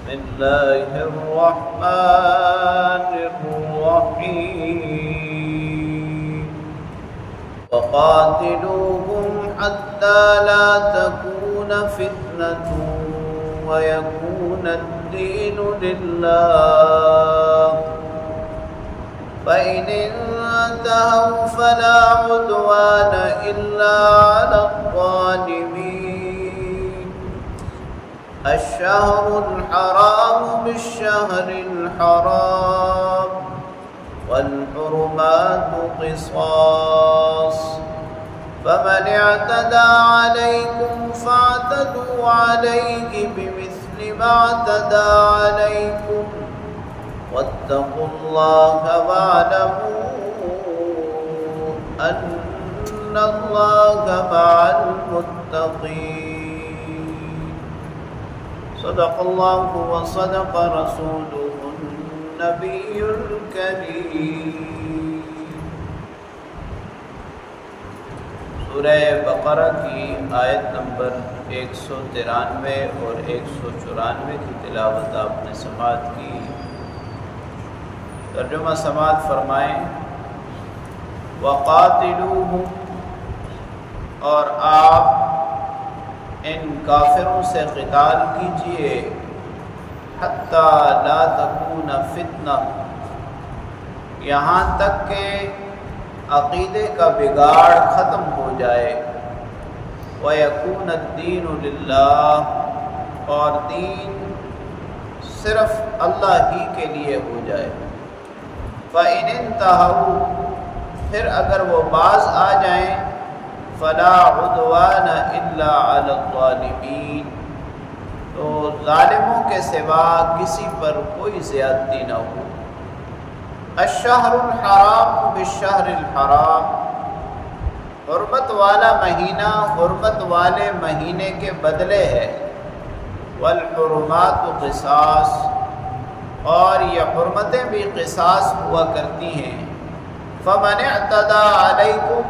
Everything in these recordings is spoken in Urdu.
الله الرحمن الرحيم وقاتلوهم حتى لا تكون فتنة ويكون الدين لله فإن انتهوا فلا عدوان إلا على الظالمين الشهر الحرام بالشهر الحرام والحرمات قصاص فمن اعتدى عليكم فاعتدوا عليه بمثل ما اعتدى عليكم واتقوا الله واعلموا أن الله مع المتقين صدق الله وصدق رسوله النبي الكريم۔ سورہ بقرہ کی آیت نمبر 193 اور 194 کی تلاوت آپ نے سماعت کی۔ ترجمہ سماعت فرمائیں۔ وقاتلوہم، اور آپ ان کافروں سے قتال کیجئے، حتی لا تکون فتنہ، یہاں تک کہ عقیدے کا بگاڑ ختم ہو جائے، وَيَكُونَ الدِّينُ لِلَّهِ، اور دین صرف اللہ ہی کے لیے ہو جائے۔ فَإِنِ انْتَهَوْا، پھر اگر وہ باز آ جائیں، فَلَا عُدْوَانَ إِلَّا عَلَى الظَّالِمِينَ، تو ظالموں کے سوا کسی پر کوئی زیادتی نہ ہو۔ الشہر الحرام بالشہر الحرام، حرمت والا مہینہ حرمت والے مہینے کے بدلے ہے۔ والحرمات قصاص، اور یہ حرمتیں بھی قصاص ہوا کرتی ہیں۔ فمن اعتدى علیکم،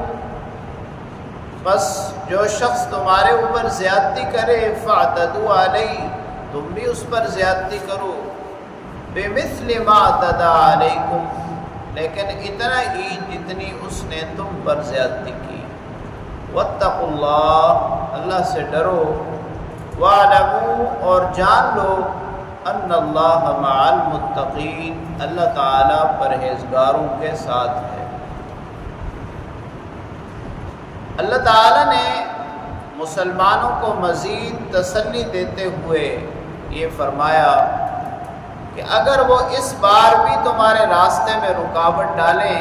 بس جو شخص تمہارے اوپر زیادتی کرے، فاعتدوا علیہ، تم بھی اس پر زیادتی کرو، بمثل ما اعتدى علیکم، لیکن اتنا ہی جتنی اس نے تم پر زیادتی کی۔ واتقوا اللہ، اللہ سے ڈرو، واعلموا، اور جان لو، ان اللہ مع المتقین، اللہ تعالیٰ پرہیزگاروں کے ساتھ ہے۔ اللہ تعالیٰ نے مسلمانوں کو مزید تسلی دیتے ہوئے یہ فرمایا کہ اگر وہ اس بار بھی تمہارے راستے میں رکاوٹ ڈالیں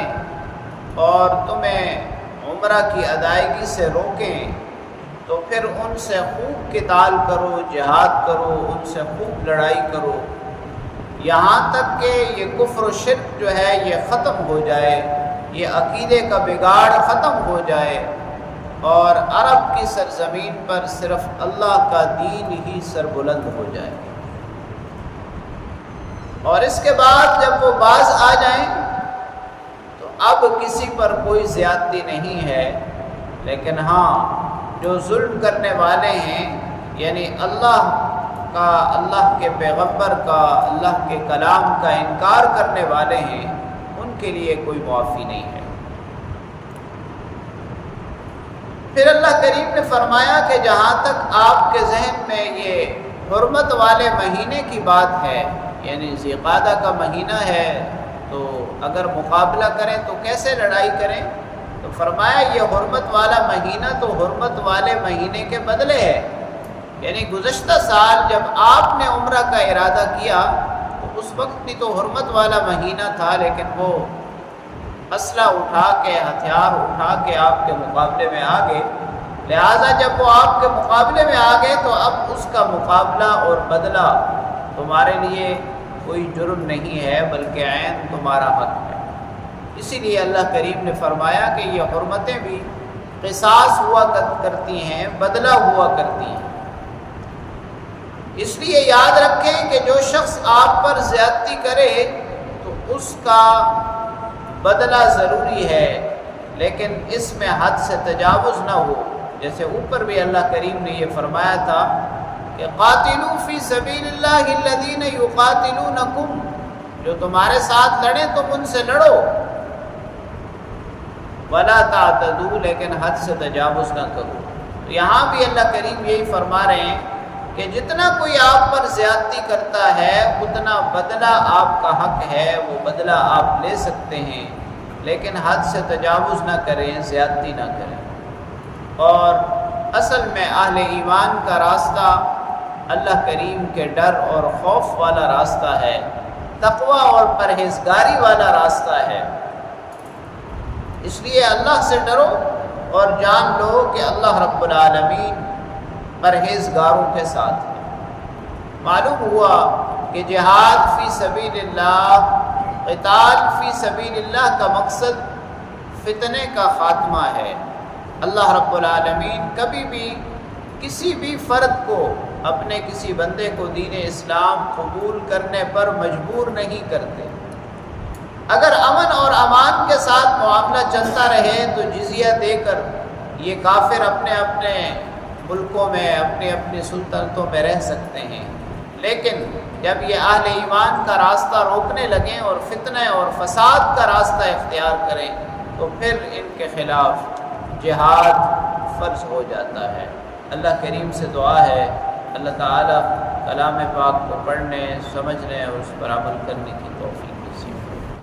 اور تمہیں عمرہ کی ادائیگی سے روکیں، تو پھر ان سے خوب قتال کرو، جہاد کرو، ان سے خوب لڑائی کرو، یہاں تک کہ یہ کفر و شرک جو ہے یہ ختم ہو جائے، یہ عقیدے کا بگاڑ ختم ہو جائے، اور عرب کی سرزمین پر صرف اللہ کا دین ہی سربلند ہو جائے۔ اور اس کے بعد جب وہ باز آ جائیں تو اب کسی پر کوئی زیادتی نہیں ہے، لیکن ہاں جو ظلم کرنے والے ہیں، یعنی اللہ کا، اللہ کے پیغمبر کا، اللہ کے کلام کا انکار کرنے والے ہیں، ان کے لیے کوئی معافی نہیں ہے۔ پھر اللہ کریم نے فرمایا کہ جہاں تک آپ کے ذہن میں یہ حرمت والے مہینے کی بات ہے، یعنی ذی قعدہ کا مہینہ ہے، تو اگر مقابلہ کریں تو کیسے لڑائی کریں؟ تو فرمایا یہ حرمت والا مہینہ تو حرمت والے مہینے کے بدلے ہے، یعنی گزشتہ سال جب آپ نے عمرہ کا ارادہ کیا تو اس وقت بھی تو حرمت والا مہینہ تھا، لیکن وہ اسلحہ اٹھا کے، ہتھیار اٹھا کے آپ کے مقابلے میں آ گئے، لہٰذا جب وہ آپ کے مقابلے میں آ گئے تو اب اس کا مقابلہ اور بدلہ تمہارے لیے کوئی جرم نہیں ہے، بلکہ عین تمہارا حق ہے۔ اسی لیے اللہ کریم نے فرمایا کہ یہ حرمتیں بھی قصاص ہوا کرتی ہیں، بدلہ ہوا کرتی ہیں۔ اس لیے یاد رکھیں کہ جو شخص آپ پر زیادتی کرے تو اس کا بدلہ ضروری ہے، لیکن اس میں حد سے تجاوز نہ ہو۔ جیسے اوپر بھی اللہ کریم نے یہ فرمایا تھا کہ قاتلوا فی سبیل اللہ الذین یقاتلونکم، جو تمہارے ساتھ لڑیں تم ان سے لڑو، ولا تعتدوا، لیکن حد سے تجاوز نہ کرو۔ تو یہاں بھی اللہ کریم یہی فرما رہے ہیں کہ جتنا کوئی آپ پر زیادتی کرتا ہے اتنا بدلہ آپ کا حق ہے، وہ بدلہ آپ لے سکتے ہیں، لیکن حد سے تجاوز نہ کریں، زیادتی نہ کریں۔ اور اصل میں اہل ایمان کا راستہ اللہ کریم کے ڈر اور خوف والا راستہ ہے، تقوی اور پرہیزگاری والا راستہ ہے۔ اس لیے اللہ سے ڈرو اور جان لو کہ اللہ رب العالمین پرہیزگاروں کے ساتھ ہے۔ معلوم ہوا کہ جہاد فی سبیل اللہ، قتال فی سبیل اللہ کا مقصد فتنے کا خاتمہ ہے۔ اللہ رب العالمین کبھی بھی کسی بھی فرد کو، اپنے کسی بندے کو دین اسلام قبول کرنے پر مجبور نہیں کرتے۔ اگر امن اور امان کے ساتھ معاملہ چلتا رہے تو جزیہ دے کر یہ کافر اپنے اپنے ملکوں میں، اپنی اپنی سلطنتوں میں رہ سکتے ہیں، لیکن جب یہ اہل ایمان کا راستہ روکنے لگیں اور فتنہ اور فساد کا راستہ اختیار کریں تو پھر ان کے خلاف جہاد فرض ہو جاتا ہے۔ اللہ کریم سے دعا ہے اللہ تعالیٰ کلام پاک کو پڑھنے، سمجھنے اور اس پر عمل کرنے کی توفیق